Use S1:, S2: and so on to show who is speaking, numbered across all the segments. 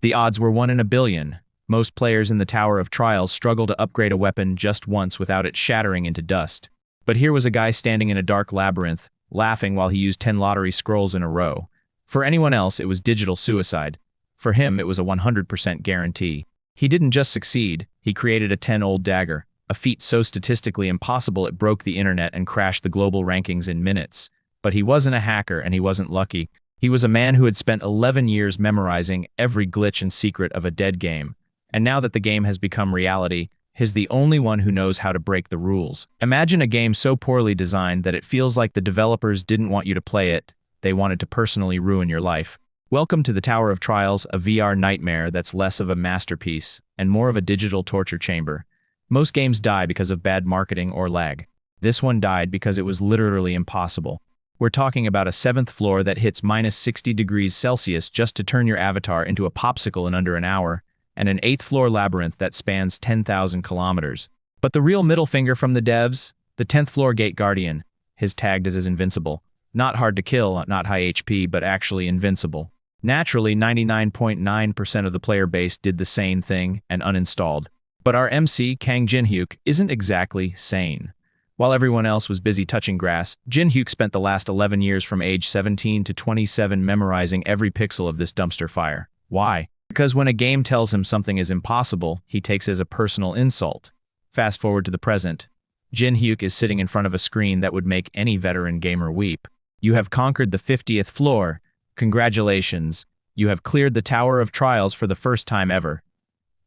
S1: The odds were 1 in a billion. Most players in the Tower of Trials struggle to upgrade a weapon just once without it shattering into dust. But here was a guy standing in a dark labyrinth, laughing while he used 10 lottery scrolls in a row. For anyone else, it was digital suicide. For him, it was a 100% guarantee. He didn't just succeed, he created a 10-old dagger, a feat so statistically impossible it broke the internet and crashed the global rankings in minutes. But he wasn't a hacker and he wasn't lucky. He was a man who had spent 11 years memorizing every glitch and secret of a dead game. And now that the game has become reality, he's the only one who knows how to break the rules. Imagine a game so poorly designed that it feels like the developers didn't want you to play it, they wanted to personally ruin your life. Welcome to the Tower of Trials, a VR nightmare that's less of a masterpiece and more of a digital torture chamber. Most games die because of bad marketing or lag. This one died because it was literally impossible. We're talking about a 7th floor that hits minus 60 degrees Celsius just to turn your avatar into a popsicle in under an hour, and an 8th floor labyrinth that spans 10,000 kilometers. But the real middle finger from the devs, the 10th floor gate guardian, is tagged as invincible. Not hard to kill, not high HP, but actually invincible. Naturally, 99.9% of the player base did the same thing and uninstalled. But our MC, Kang Jinhyuk, isn't exactly sane. While everyone else was busy touching grass, Jinhyuk spent the last 11 years from age 17 to 27 memorizing every pixel of this dumpster fire. Why? Because when a game tells him something is impossible, he takes it as a personal insult. Fast forward to the present. Jinhyuk is sitting in front of a screen that would make any veteran gamer weep. You have conquered the 50th floor. Congratulations. You have cleared the Tower of Trials for the first time ever.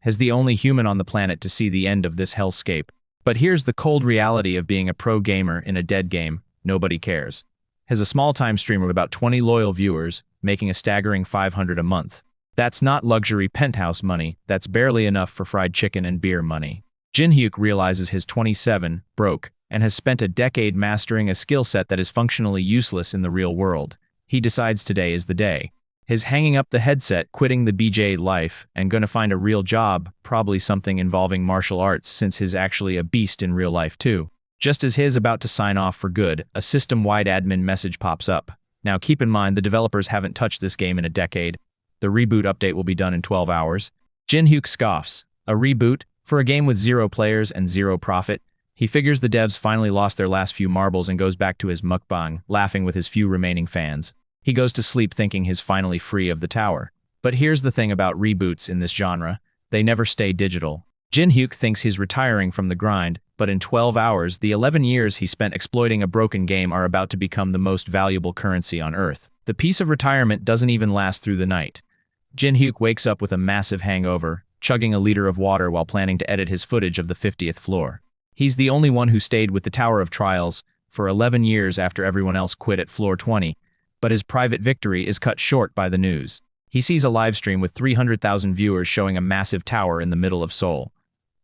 S1: As the only human on the planet to see the end of this hellscape. But here's the cold reality of being a pro gamer in a dead game. Nobody cares. As a small-time streamer with about 20 loyal viewers, making a staggering $500 a month. That's not luxury penthouse money, that's barely enough for fried chicken and beer money. Jinhyuk realizes he's 27, broke, and has spent a decade mastering a skill set that is functionally useless in the real world. He decides today is the day. He's hanging up the headset, quitting the BJ life, and gonna find a real job, probably something involving martial arts since he's actually a beast in real life too. Just as he's about to sign off for good, a system-wide admin message pops up. Now keep in mind the developers haven't touched this game in a decade. The reboot update will be done in 12 hours. Jinhyuk scoffs. A reboot? For a game with 0 players and 0 profit? He figures the devs finally lost their last few marbles and goes back to his mukbang, laughing with his few remaining fans. He goes to sleep thinking he's finally free of the tower. But here's the thing about reboots in this genre. They never stay digital. Jinhyuk thinks he's retiring from the grind, but in 12 hours, the 11 years he spent exploiting a broken game are about to become the most valuable currency on Earth. The peace of retirement doesn't even last through the night. Jinhyuk wakes up with a massive hangover, chugging a liter of water while planning to edit his footage of the 50th floor. He's the only one who stayed with the Tower of Trials for 11 years after everyone else quit at floor 20, but his private victory is cut short by the news. He sees a livestream with 300,000 viewers showing a massive tower in the middle of Seoul.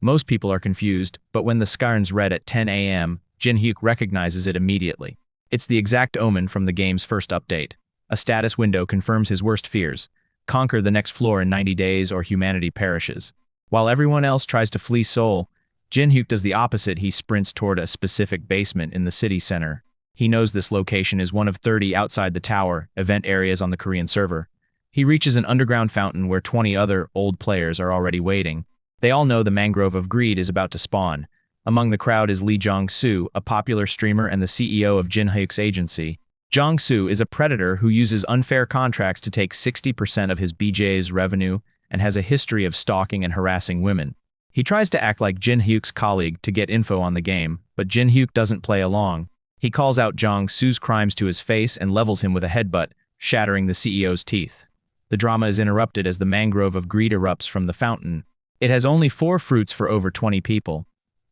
S1: Most people are confused, but when the sky's read at 10 a.m., Jinhyuk recognizes it immediately. It's the exact omen from the game's first update. A status window confirms his worst fears. Conquer the next floor in 90 days or humanity perishes. While everyone else tries to flee Seoul, Jinhyuk does the opposite. He sprints toward a specific basement in the city center. He knows this location is one of 30 outside the tower event areas on the Korean server. He reaches an underground fountain where 20 other old players are already waiting. They all know the Mangrove of Greed is about to spawn. Among the crowd is Lee Jong-soo, a popular streamer and the CEO of Jinhyuk's agency. Jong-soo is a predator who uses unfair contracts to take 60% of his BJ's revenue and has a history of stalking and harassing women. He tries to act like Jinhyuk's colleague to get info on the game, but Jinhyuk doesn't play along. He calls out Jong-soo's crimes to his face and levels him with a headbutt, shattering the CEO's teeth. The drama is interrupted as the Mangrove of Greed erupts from the fountain. It has only 4 fruits for over 20 people.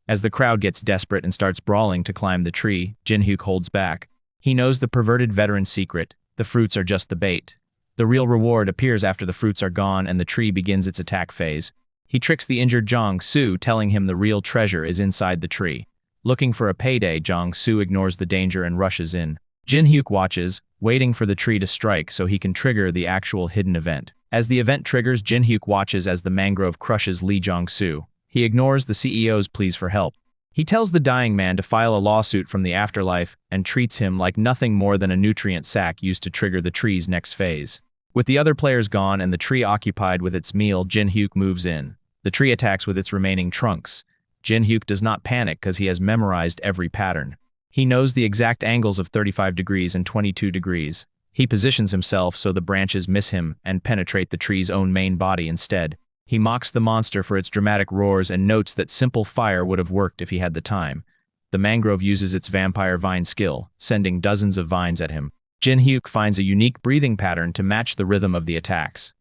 S1: As the crowd gets desperate and starts brawling to climb the tree, Jinhyuk holds back. He knows the perverted veteran's secret. The fruits are just the bait. The real reward appears after the fruits are gone and the tree begins its attack phase. He tricks the injured Jong-soo, telling him the real treasure is inside the tree. Looking for a payday, Jong-soo ignores the danger and rushes in. Jinhyuk watches, waiting for the tree to strike so he can trigger the actual hidden event. As the event triggers, Jinhyuk watches as the mangrove crushes Lee Jong-soo. He ignores the CEO's pleas for help. He tells the dying man to file a lawsuit from the afterlife and treats him like nothing more than a nutrient sac used to trigger the tree's next phase. With the other players gone and the tree occupied with its meal, Jinhyuk moves in. The tree attacks with its remaining trunks. Jinhyuk does not panic because he has memorized every pattern. He knows the exact angles of 35 degrees and 22 degrees. He positions himself so the branches miss him and penetrate the tree's own main body instead. He mocks the monster for its dramatic roars and notes that simple fire would have worked if he had the time. The mangrove uses its vampire vine skill, sending dozens of vines at him. Jinhyuk finds a unique breathing pattern to match the rhythm of the attacks.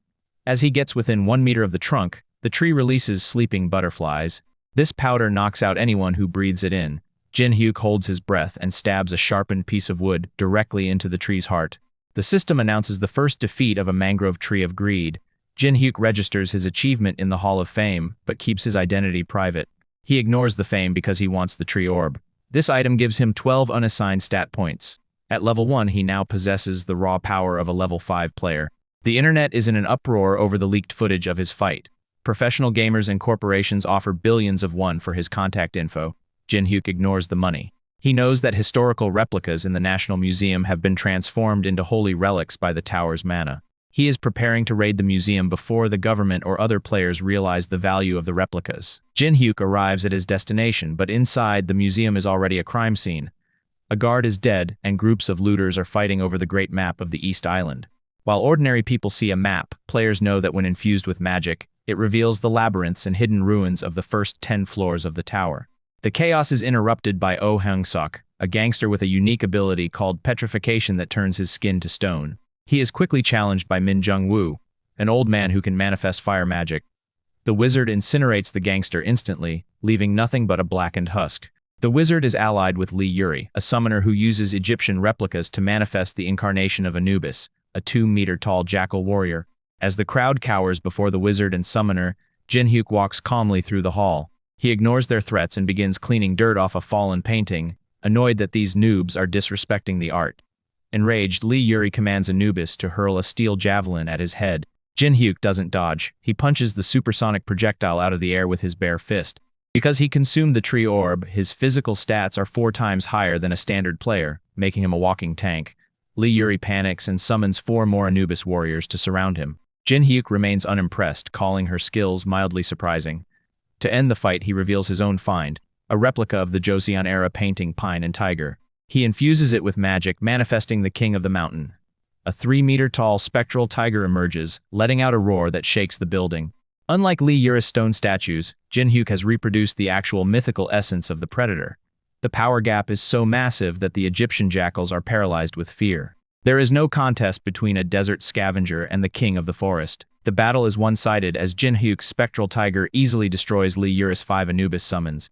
S1: As he gets within 1 meter of the trunk, the tree releases sleeping butterflies. This powder knocks out anyone who breathes it in. Jinhyuk holds his breath and stabs a sharpened piece of wood directly into the tree's heart. The system announces the first defeat of a mangrove tree of greed. Jinhyuk registers his achievement in the Hall of Fame, but keeps his identity private. He ignores the fame because he wants the tree orb. This item gives him 12 unassigned stat points. At level 1, he now possesses the raw power of a level 5 player. The internet is in an uproar over the leaked footage of his fight. Professional gamers and corporations offer billions of won for his contact info. Jinhyuk ignores the money. He knows that historical replicas in the National Museum have been transformed into holy relics by the tower's mana. He is preparing to raid the museum before the government or other players realize the value of the replicas. Jinhyuk arrives at his destination, but inside the museum is already a crime scene. A guard is dead, and groups of looters are fighting over the great map of the East Island. While ordinary people see a map, players know that when infused with magic, it reveals the labyrinths and hidden ruins of the first 10 floors of the tower. The chaos is interrupted by Oh Hyung-suk, a gangster with a unique ability called petrification that turns his skin to stone. He is quickly challenged by Min Jung-woo, an old man who can manifest fire magic. The wizard incinerates the gangster instantly, leaving nothing but a blackened husk. The wizard is allied with Lee Yuri, a summoner who uses Egyptian replicas to manifest the incarnation of Anubis, a 2-meter-tall jackal warrior. As the crowd cowers before the wizard and summoner, Jinhyuk walks calmly through the hall. He ignores their threats and begins cleaning dirt off a fallen painting, annoyed that these noobs are disrespecting the art. Enraged, Lee Yuri commands Anubis to hurl a steel javelin at his head. Jinhyuk doesn't dodge. He punches the supersonic projectile out of the air with his bare fist. Because he consumed the tree orb, his physical stats are 4 times higher than a standard player, making him a walking tank. Lee Yuri panics and summons 4 more Anubis warriors to surround him. Jinhyuk remains unimpressed, calling her skills mildly surprising. To end the fight, he reveals his own find, a replica of the Joseon-era painting Pine and Tiger. He infuses it with magic, manifesting the king of the mountain. A 3-meter-tall spectral tiger emerges, letting out a roar that shakes the building. Unlike Lee Yuri's stone statues, Jinhyuk has reproduced the actual mythical essence of the predator. The power gap is so massive that the Egyptian jackals are paralyzed with fear. There is no contest between a desert scavenger and the king of the forest. The battle is one-sided as Jinhyuk's spectral tiger easily destroys Lee Yuri's 5 Anubis summons.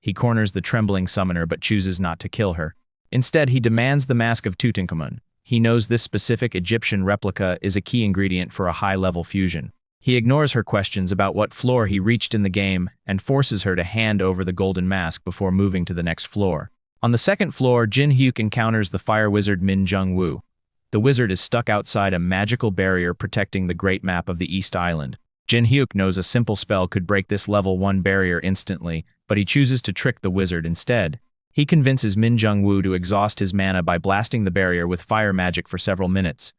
S1: He corners the trembling summoner but chooses not to kill her. Instead, he demands the mask of Tutankhamun. He knows this specific Egyptian replica is a key ingredient for a high-level fusion. He ignores her questions about what floor he reached in the game and forces her to hand over the golden mask before moving to the next floor. On the second floor, Jinhyuk encounters the fire wizard Min Jung-woo. The wizard is stuck outside a magical barrier protecting the great map of the East Island. Jinhyuk knows a simple spell could break this level 1 barrier instantly, but he chooses to trick the wizard instead. He convinces Min Jung-woo to exhaust his mana by blasting the barrier with fire magic for several minutes.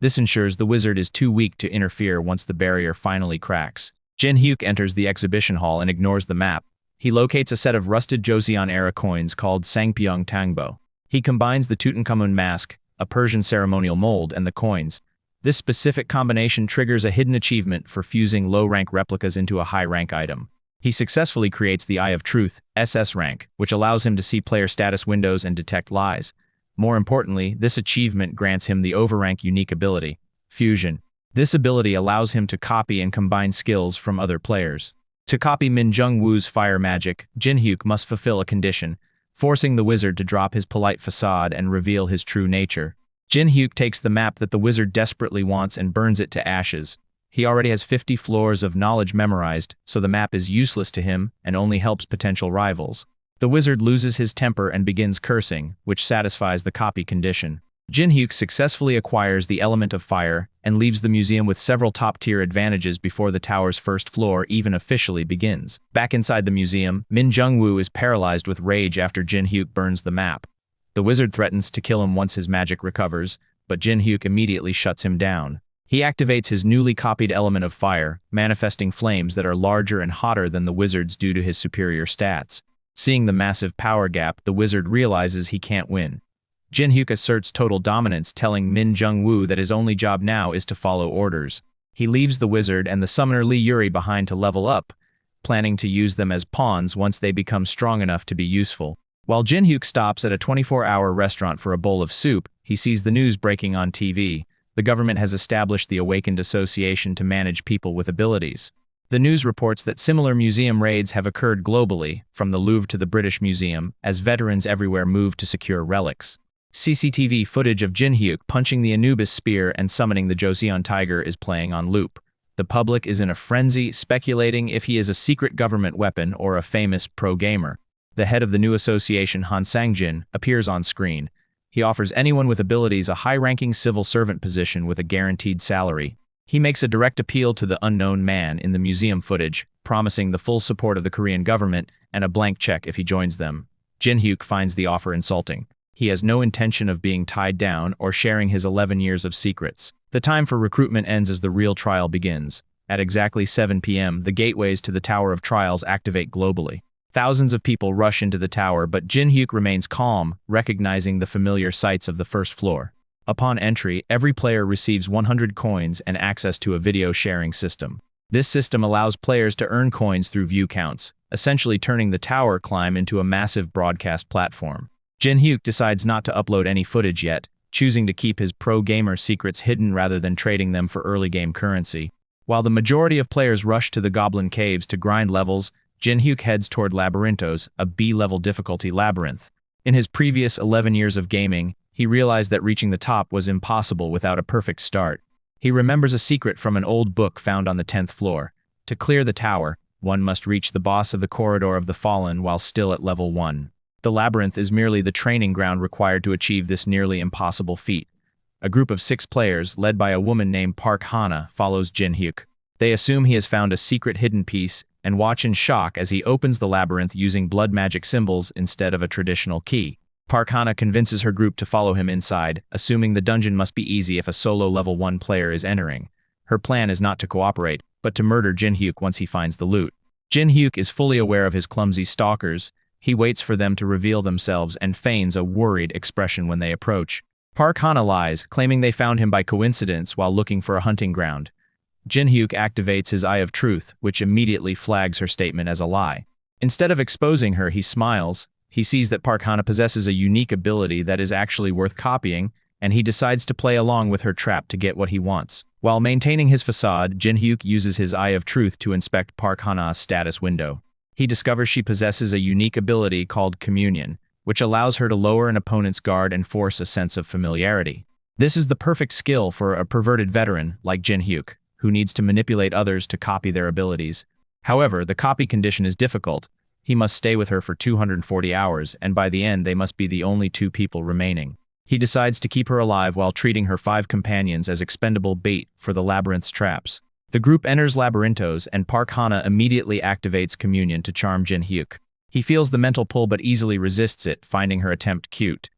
S1: This ensures the wizard is too weak to interfere once the barrier finally cracks. Jinhyuk enters the exhibition hall and ignores the map. He locates a set of rusted Joseon-era coins called Sangpyeong Tangbo. He combines the Tutankhamun mask, a Persian ceremonial mold, and the coins. This specific combination triggers a hidden achievement for fusing low-rank replicas into a high-rank item. He successfully creates the Eye of Truth, SS rank, which allows him to see player status windows and detect lies. More importantly, this achievement grants him the overrank unique ability, Fusion. This ability allows him to copy and combine skills from other players. To copy Min Jung-woo's fire magic, Jinhyuk must fulfill a condition, forcing the wizard to drop his polite facade and reveal his true nature. Jinhyuk takes the map that the wizard desperately wants and burns it to ashes. He already has 50 floors of knowledge memorized, so the map is useless to him and only helps potential rivals. The wizard loses his temper and begins cursing, which satisfies the copy condition. Jinhyuk successfully acquires the element of fire and leaves the museum with several top-tier advantages before the tower's first floor even officially begins. Back inside the museum, Min Jung-woo is paralyzed with rage after Jinhyuk burns the map. The wizard threatens to kill him once his magic recovers, but Jinhyuk immediately shuts him down. He activates his newly copied element of fire, manifesting flames that are larger and hotter than the wizard's due to his superior stats. Seeing the massive power gap, the wizard realizes he can't win. Jinhyuk asserts total dominance, telling Min Jung-woo that his only job now is to follow orders. He leaves the wizard and the summoner Lee Yuri behind to level up, planning to use them as pawns once they become strong enough to be useful. While Jinhyuk stops at a 24-hour restaurant for a bowl of soup, he sees the news breaking on TV. The government has established the Awakened Association to manage people with abilities. The news reports that similar museum raids have occurred globally, from the Louvre to the British Museum, as veterans everywhere move to secure relics. CCTV footage of Jinhyuk punching the Anubis spear and summoning the Joseon tiger is playing on loop. The public is in a frenzy, speculating if he is a secret government weapon or a famous pro-gamer. The head of the new association, Han Sang-jin, appears on screen. He offers anyone with abilities a high-ranking civil servant position with a guaranteed salary. He makes a direct appeal to the unknown man in the museum footage, promising the full support of the Korean government and a blank check if he joins them. Jinhyuk finds the offer insulting. He has no intention of being tied down or sharing his 11 years of secrets. The time for recruitment ends as the real trial begins. At exactly 7 p.m., the gateways to the Tower of Trials activate globally. Thousands of people rush into the tower, but Jinhyuk remains calm, recognizing the familiar sights of the first floor. Upon entry, every player receives 100 coins and access to a video sharing system. This system allows players to earn coins through view counts, essentially turning the tower climb into a massive broadcast platform. Jinhyuk decides not to upload any footage yet, choosing to keep his pro-gamer secrets hidden rather than trading them for early game currency. While the majority of players rush to the Goblin Caves to grind levels, Jinhyuk heads toward Labyrinthos, a B-level difficulty labyrinth. In his previous 11 years of gaming, he realized that reaching the top was impossible without a perfect start. He remembers a secret from an old book found on the 10th floor. To clear the tower, one must reach the boss of the Corridor of the Fallen while still at level 1. The labyrinth is merely the training ground required to achieve this nearly impossible feat. A group of 6 players, led by a woman named Park Hana, follows Jinhyuk. They assume he has found a secret hidden piece and watch in shock as he opens the labyrinth using blood magic symbols instead of a traditional key. Park Hana convinces her group to follow him inside, assuming the dungeon must be easy if a solo level 1 player is entering. Her plan is not to cooperate, but to murder Jinhyuk once he finds the loot. Jinhyuk is fully aware of his clumsy stalkers. He waits for them to reveal themselves and feigns a worried expression when they approach. Park Hana lies, claiming they found him by coincidence while looking for a hunting ground. Jinhyuk activates his Eye of Truth, which immediately flags her statement as a lie. Instead of exposing her, he smiles. He sees that Park Hana possesses a unique ability that is actually worth copying, and he decides to play along with her trap to get what he wants. While maintaining his facade, Jinhyuk uses his Eye of Truth to inspect Park Hana's status window. He discovers she possesses a unique ability called Communion, which allows her to lower an opponent's guard and force a sense of familiarity. This is the perfect skill for a perverted veteran like Jinhyuk, who needs to manipulate others to copy their abilities. However, the copy condition is difficult. He must stay with her for 240 hours, and by the end they must be the only 2 people remaining. He decides to keep her alive while treating her 5 companions as expendable bait for the labyrinth's traps. The group enters Labyrinthos, and Park Hana immediately activates Communion to charm Jinhyuk. He feels the mental pull but easily resists it, finding her attempt cute.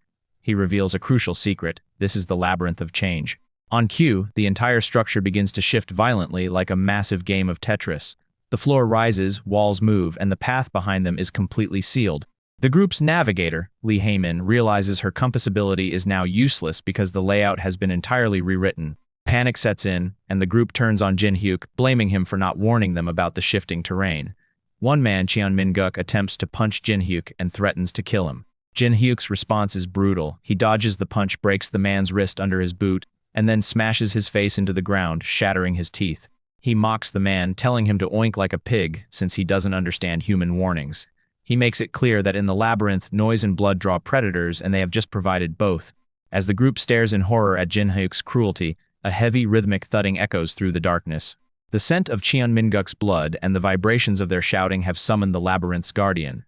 S1: He reveals a crucial secret. This is the Labyrinth of Change. On cue, the entire structure begins to shift violently like a massive game of Tetris. The floor rises, walls move, and the path behind them is completely sealed. The group's navigator, Lee Heyman, realizes her compass ability is now useless because the layout has been entirely rewritten. Panic sets in, and the group turns on Jinhyuk, blaming him for not warning them about the shifting terrain. One man, Cheon Min-guk, attempts to punch Jinhyuk and threatens to kill him. Jinhyuk's response is brutal. He dodges the punch, breaks the man's wrist under his boot, and then smashes his face into the ground, shattering his teeth. He mocks the man, telling him to oink like a pig, since he doesn't understand human warnings. He makes it clear that in the labyrinth, noise and blood draw predators, and they have just provided both. As the group stares in horror at Jinhyuk's cruelty, a heavy, rhythmic thudding echoes through the darkness. The scent of Cheon Min-guk's blood and the vibrations of their shouting have summoned the labyrinth's guardian.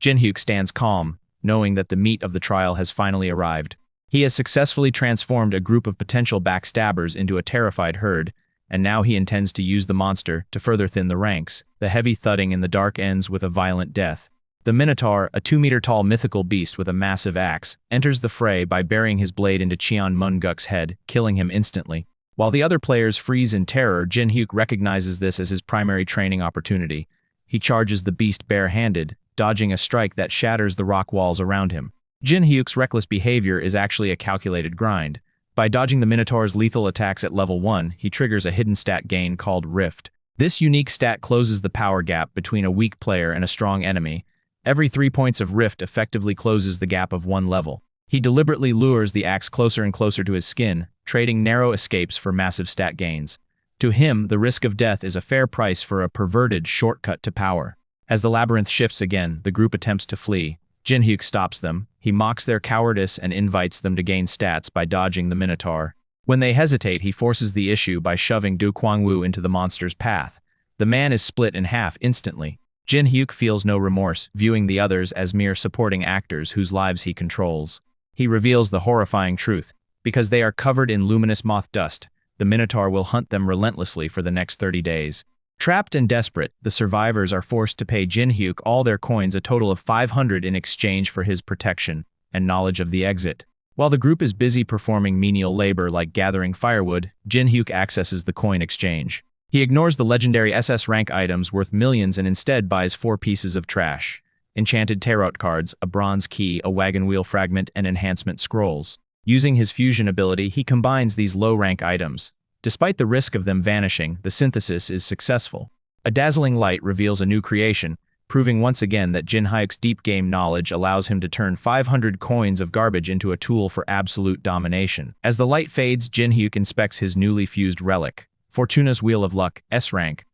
S1: Jinhyuk stands calm, knowing that the meat of the trial has finally arrived. He has successfully transformed a group of potential backstabbers into a terrified herd, and now he intends to use the monster to further thin the ranks. The heavy thudding in the dark ends with a violent death. The Minotaur, a 2-meter-tall mythical beast with a massive axe, enters the fray by burying his blade into Cheon Min-guk's head, killing him instantly. While the other players freeze in terror, Jinhyuk recognizes this as his primary training opportunity. He charges the beast bare-handed, dodging a strike that shatters the rock walls around him. Jinhyuk's reckless behavior is actually a calculated grind. By dodging the Minotaur's lethal attacks at level 1, he triggers a hidden stat gain called Rift. This unique stat closes the power gap between a weak player and a strong enemy. Every 3 points of Rift effectively closes the gap of 1 level. He deliberately lures the axe closer and closer to his skin, trading narrow escapes for massive stat gains. To him, the risk of death is a fair price for a perverted shortcut to power. As the labyrinth shifts again, the group attempts to flee. Jinhyuk stops them. He mocks their cowardice and invites them to gain stats by dodging the Minotaur. When they hesitate, he forces the issue by shoving Du Kwangwu into the monster's path. The man is split in half instantly. Jinhyuk feels no remorse, viewing the others as mere supporting actors whose lives he controls. He reveals the horrifying truth. Because they are covered in luminous moth dust, the Minotaur will hunt them relentlessly for the next 30 days. Trapped and desperate, the survivors are forced to pay Jinhyuk all their coins, a total of 500, in exchange for his protection and knowledge of the exit. While the group is busy performing menial labor like gathering firewood, Jinhyuk accesses the coin exchange. He ignores the legendary SS rank items worth millions and instead buys 4 pieces of trash: enchanted tarot cards, a bronze key, a wagon wheel fragment, and enhancement scrolls. Using his fusion ability, he combines these low-rank items. Despite the risk of them vanishing, the synthesis is successful. A dazzling light reveals a new creation, proving once again that Jinhyuk's deep game knowledge allows him to turn 500 coins of garbage into a tool for absolute domination. As the light fades, Jinhyuk inspects his newly fused relic, Fortuna's Wheel of Luck, S rank.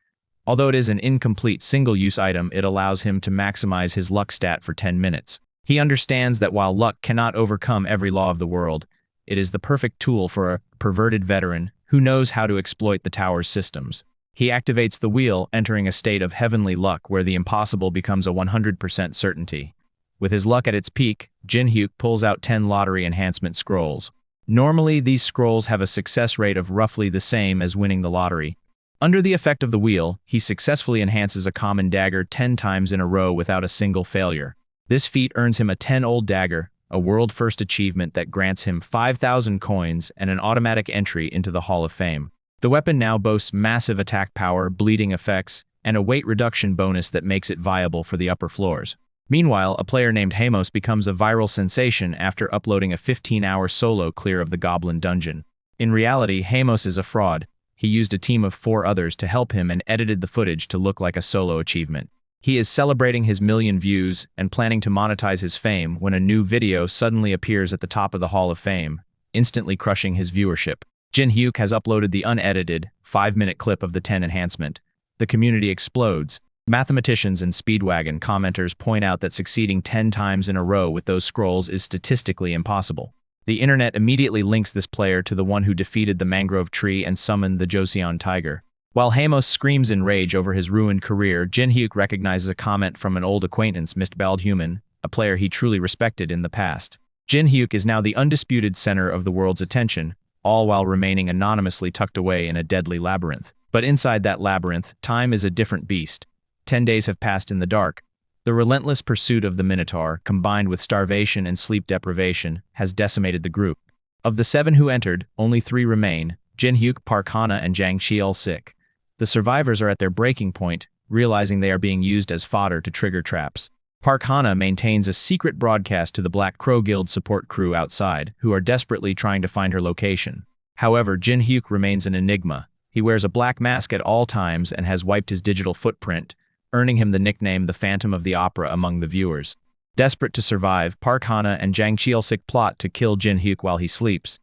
S1: Although it is an incomplete single-use item, it allows him to maximize his luck stat for 10 minutes. He understands that while luck cannot overcome every law of the world, it is the perfect tool for a perverted veteran who knows how to exploit the tower's systems. He activates the wheel, entering a state of heavenly luck where the impossible becomes a 100% certainty. With his luck at its peak, Jinhyuk pulls out 10 lottery enhancement scrolls. Normally, these scrolls have a success rate of roughly the same as winning the lottery. Under the effect of the wheel, he successfully enhances a common dagger 10 times in a row without a single failure. This feat earns him a 10-old dagger, a world-first achievement that grants him 5,000 coins and an automatic entry into the Hall of Fame. The weapon now boasts massive attack power, bleeding effects, and a weight reduction bonus that makes it viable for the upper floors. Meanwhile, a player named Hamos becomes a viral sensation after uploading a 15-hour solo clear of the Goblin Dungeon. In reality, Hamos is a fraud. He used a team of 4 others to help him and edited the footage to look like a solo achievement. He is celebrating his 1,000,000 views and planning to monetize his fame when a new video suddenly appears at the top of the Hall of Fame, instantly crushing his viewership. Jinhyuk has uploaded the unedited, 5-minute clip of the 10 enhancement. The community explodes. Mathematicians and Speedwagon commenters point out that succeeding 10 times in a row with those scrolls is statistically impossible. The internet immediately links this player to the one who defeated the Mangrove tree and summoned the Joseon tiger. While Hamos screams in rage over his ruined career, Jinhyuk recognizes a comment from an old acquaintance, Mr. Baldhuman, a player he truly respected in the past. Jinhyuk is now the undisputed center of the world's attention, all while remaining anonymously tucked away in a deadly labyrinth. But inside that labyrinth, time is a different beast. 10 days have passed in the dark. The relentless pursuit of the Minotaur, combined with starvation and sleep deprivation, has decimated the group. Of the 7 who entered, only 3 remain: Jinhyuk, Park Hana, and Jang Cheol-sik. The survivors are at their breaking point, realizing they are being used as fodder to trigger traps. Park Hana maintains a secret broadcast to the Black Crow Guild support crew outside, who are desperately trying to find her location. However, Jinhyuk remains an enigma. He wears a black mask at all times and has wiped his digital footprint, earning him the nickname the Phantom of the Opera among the viewers. Desperate to survive, Park Hana and Jang Cheol-sik plot to kill Jinhyuk while he sleeps.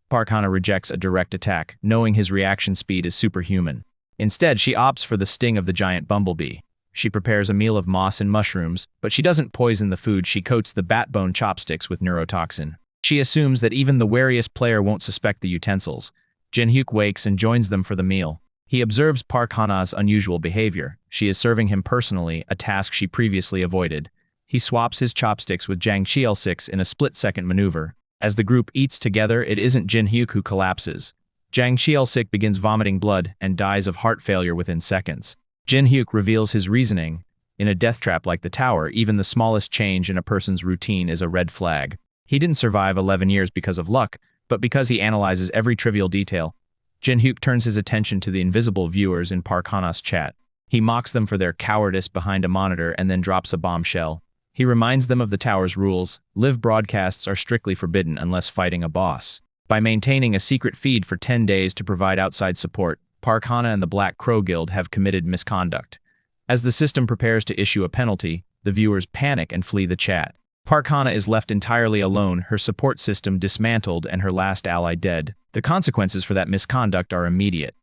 S1: Park Hana rejects a direct attack, knowing his reaction speed is superhuman. Instead, she opts for the sting of the giant bumblebee. She prepares a meal of moss and mushrooms, but she doesn't poison the food. She coats the bat-bone chopsticks with neurotoxin. She assumes that even the wariest player won't suspect the utensils. Jinhyuk wakes and joins them for the meal. He observes Park Hana's unusual behavior. She is serving him personally, a task she previously avoided. He swaps his chopsticks with Jang Cheol-sik's in a split-second maneuver. As the group eats together, it isn't Jinhyuk who collapses. Jang Cheol-sik begins vomiting blood and dies of heart failure within seconds. Jinhyuk reveals his reasoning. In a death trap like the tower, even the smallest change in a person's routine is a red flag. He didn't survive 11 years because of luck, but because he analyzes every trivial detail. Jinhyuk turns his attention to the invisible viewers in Park Hana's chat. He mocks them for their cowardice behind a monitor and then drops a bombshell. He reminds them of the tower's rules. Live broadcasts are strictly forbidden unless fighting a boss. By maintaining a secret feed for 10 days to provide outside support, Park Hana and the Black Crow Guild have committed misconduct. As the system prepares to issue a penalty, the viewers panic and flee the chat. Park Hana is left entirely alone, her support system dismantled and her last ally dead. The consequences for that misconduct are immediate.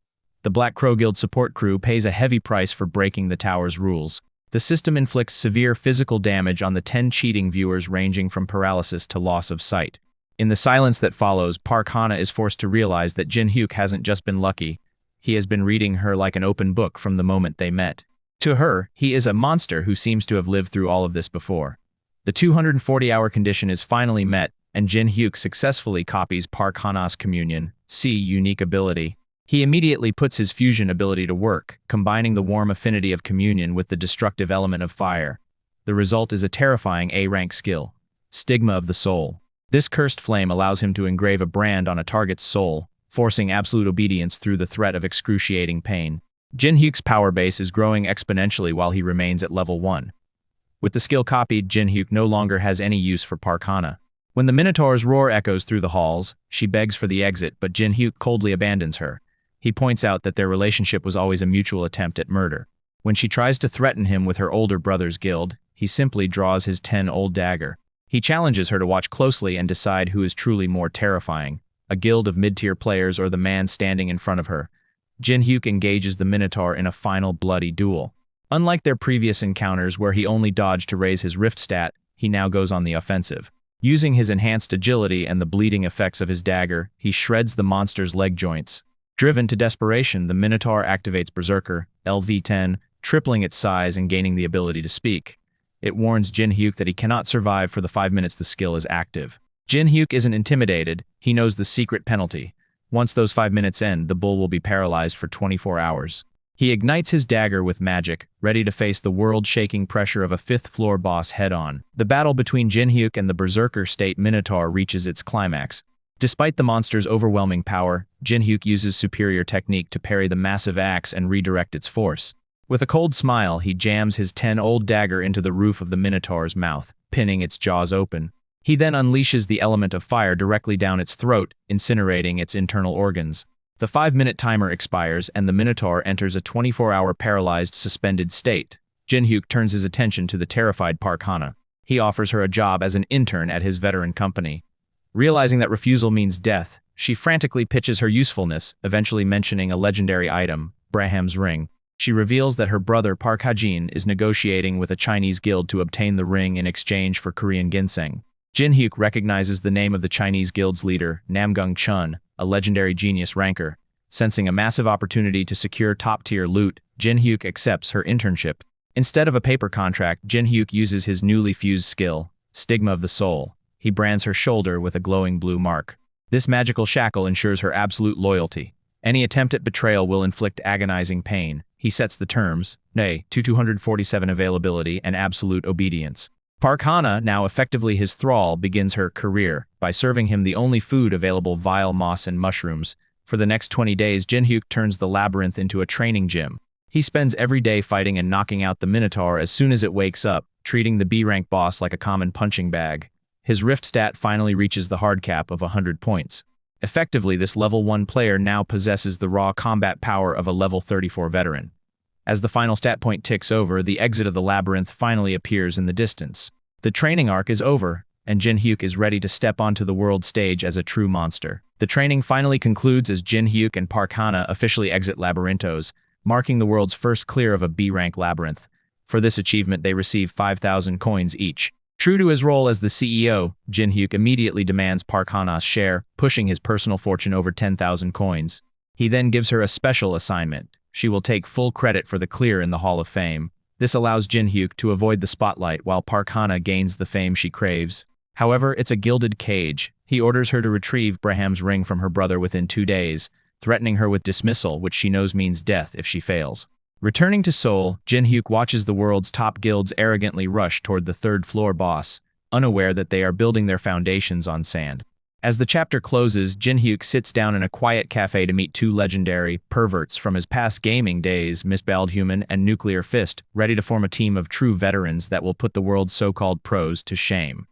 S1: The Black Crow Guild support crew pays a heavy price for breaking the tower's rules. The system inflicts severe physical damage on the 10 cheating viewers, ranging from paralysis to loss of sight. In the silence that follows, Park Hana is forced to realize that Jinhyuk hasn't just been lucky. He has been reading her like an open book from the moment they met. To her, he is a monster who seems to have lived through all of this before. The 240-hour condition is finally met, and Jinhyuk successfully copies Park Hana's communion, unique ability. He immediately puts his fusion ability to work, combining the warm affinity of communion with the destructive element of fire. The result is a terrifying A-rank skill, Stigma of the Soul. This cursed flame allows him to engrave a brand on a target's soul, forcing absolute obedience through the threat of excruciating pain. Jinhyuk's power base is growing exponentially while he remains at level 1. With the skill copied, Jinhyuk no longer has any use for Park Hana. When the Minotaur's roar echoes through the halls, she begs for the exit, but Jinhyuk coldly abandons her. He points out that their relationship was always a mutual attempt at murder. When she tries to threaten him with her older brother's guild, he simply draws his 10-old dagger. He challenges her to watch closely and decide who is truly more terrifying, a guild of mid-tier players or the man standing in front of her. Jinhyuk engages the Minotaur in a final bloody duel. Unlike their previous encounters where he only dodged to raise his rift stat, he now goes on the offensive. Using his enhanced agility and the bleeding effects of his dagger, he shreds the monster's leg joints. Driven to desperation, the Minotaur activates Berserker, LV10, tripling its size and gaining the ability to speak. It warns Jinhyuk that he cannot survive for the 5 minutes the skill is active. Jinhyuk isn't intimidated, he knows the secret penalty. Once those 5 minutes end, the bull will be paralyzed for 24 hours. He ignites his dagger with magic, ready to face the world-shaking pressure of a 5th-floor boss head-on. The battle between Jinhyuk and the Berserker State Minotaur reaches its climax. Despite the monster's overwhelming power, Jinhyuk uses superior technique to parry the massive axe and redirect its force. With a cold smile, he jams his 10-old dagger into the roof of the Minotaur's mouth, pinning its jaws open. He then unleashes the element of fire directly down its throat, incinerating its internal organs. The 5-minute timer expires and the Minotaur enters a 24-hour paralyzed, suspended state. Jinhyuk turns his attention to the terrified Park Hana. He offers her a job as an intern at his veteran company. Realizing that refusal means death, she frantically pitches her usefulness, eventually mentioning a legendary item, Braham's ring. She reveals that her brother Park Hajin is negotiating with a Chinese guild to obtain the ring in exchange for Korean ginseng. Jinhyuk recognizes the name of the Chinese guild's leader, Namgung Chun, a legendary genius ranker. Sensing a massive opportunity to secure top-tier loot, Jinhyuk accepts her internship. Instead of a paper contract, Jinhyuk uses his newly fused skill, Stigma of the Soul. He brands her shoulder with a glowing blue mark. This magical shackle ensures her absolute loyalty. Any attempt at betrayal will inflict agonizing pain. He sets the terms, 247 availability and absolute obedience. Park Hana, now effectively his thrall, begins her career by serving him the only food available, vile moss and mushrooms. For the next 20 days, Jinhyuk turns the labyrinth into a training gym. He spends every day fighting and knocking out the Minotaur as soon as it wakes up, treating the B-rank boss like a common punching bag. His rift stat finally reaches the hard cap of 100 points. Effectively, this level 1 player now possesses the raw combat power of a level 34 veteran. As the final stat point ticks over, the exit of the labyrinth finally appears in the distance. The training arc is over, and Jinhyuk is ready to step onto the world stage as a true monster. The training finally concludes as Jinhyuk and Park Hana officially exit Labyrinthos, marking the world's first clear of a B-rank labyrinth. For this achievement, they receive 5,000 coins each. True to his role as the CEO, Jinhyuk immediately demands Park Hana's share, pushing his personal fortune over 10,000 coins. He then gives her a special assignment. She will take full credit for the clear in the Hall of Fame. This allows Jinhyuk to avoid the spotlight while Park Hana gains the fame she craves. However, it's a gilded cage. He orders her to retrieve Braham's ring from her brother within 2 days, threatening her with dismissal, which she knows means death if she fails. Returning to Seoul, Jinhyuk watches the world's top guilds arrogantly rush toward the 3rd-floor boss, unaware that they are building their foundations on sand. As the chapter closes, Jinhyuk sits down in a quiet cafe to meet two legendary perverts from his past gaming days, Miss Baldhuman and Nuclear Fist, ready to form a team of true veterans that will put the world's so-called pros to shame.